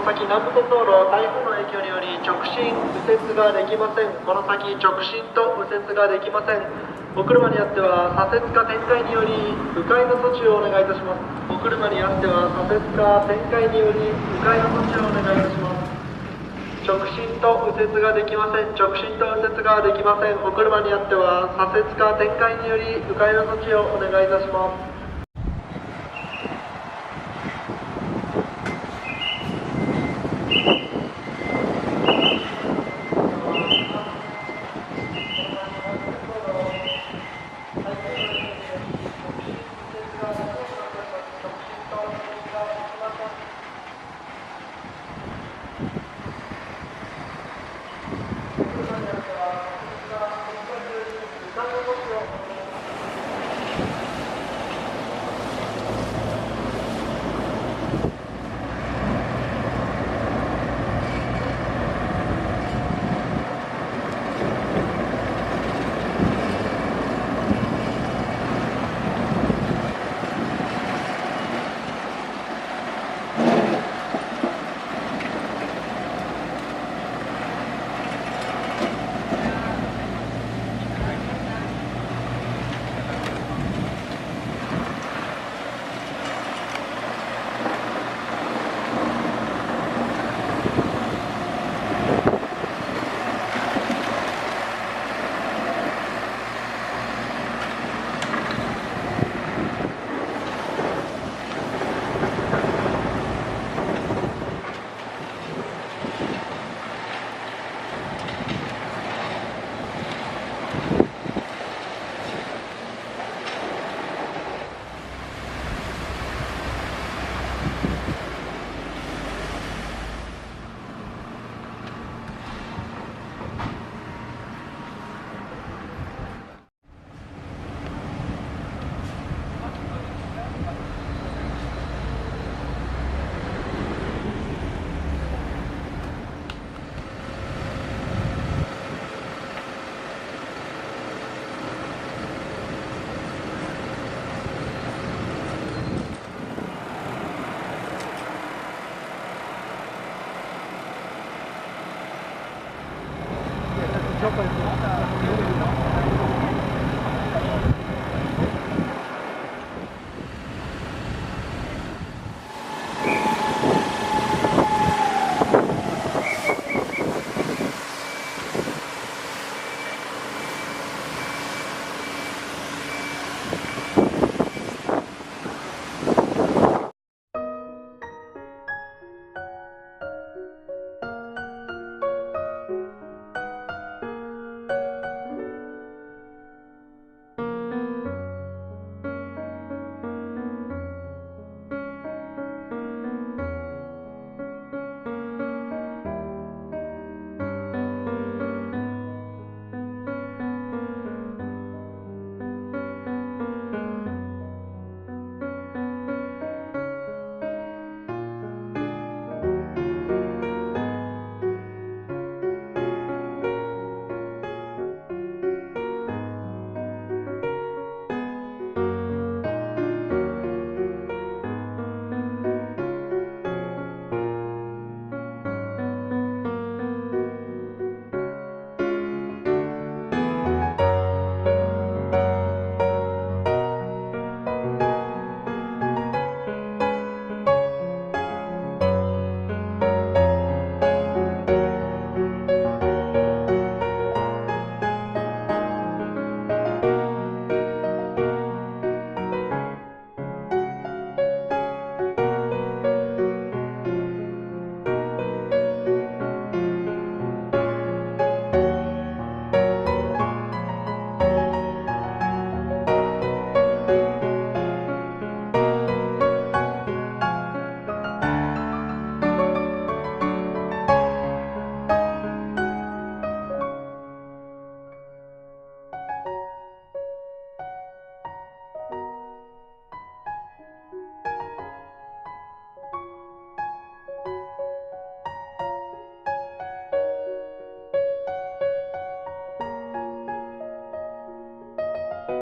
先南部鉄道路台風の影響により直進右折ができません。この先直進と右折ができません。お車にあっては左折か転回により迂回の措置をお願いいたします。お車にあっては左折か転回により迂回の措置をお願いいたします。直進と右折ができません。直進と右折ができません。お車にあっては左折か転回により迂回の措置をお願いいたします。Yo, pues,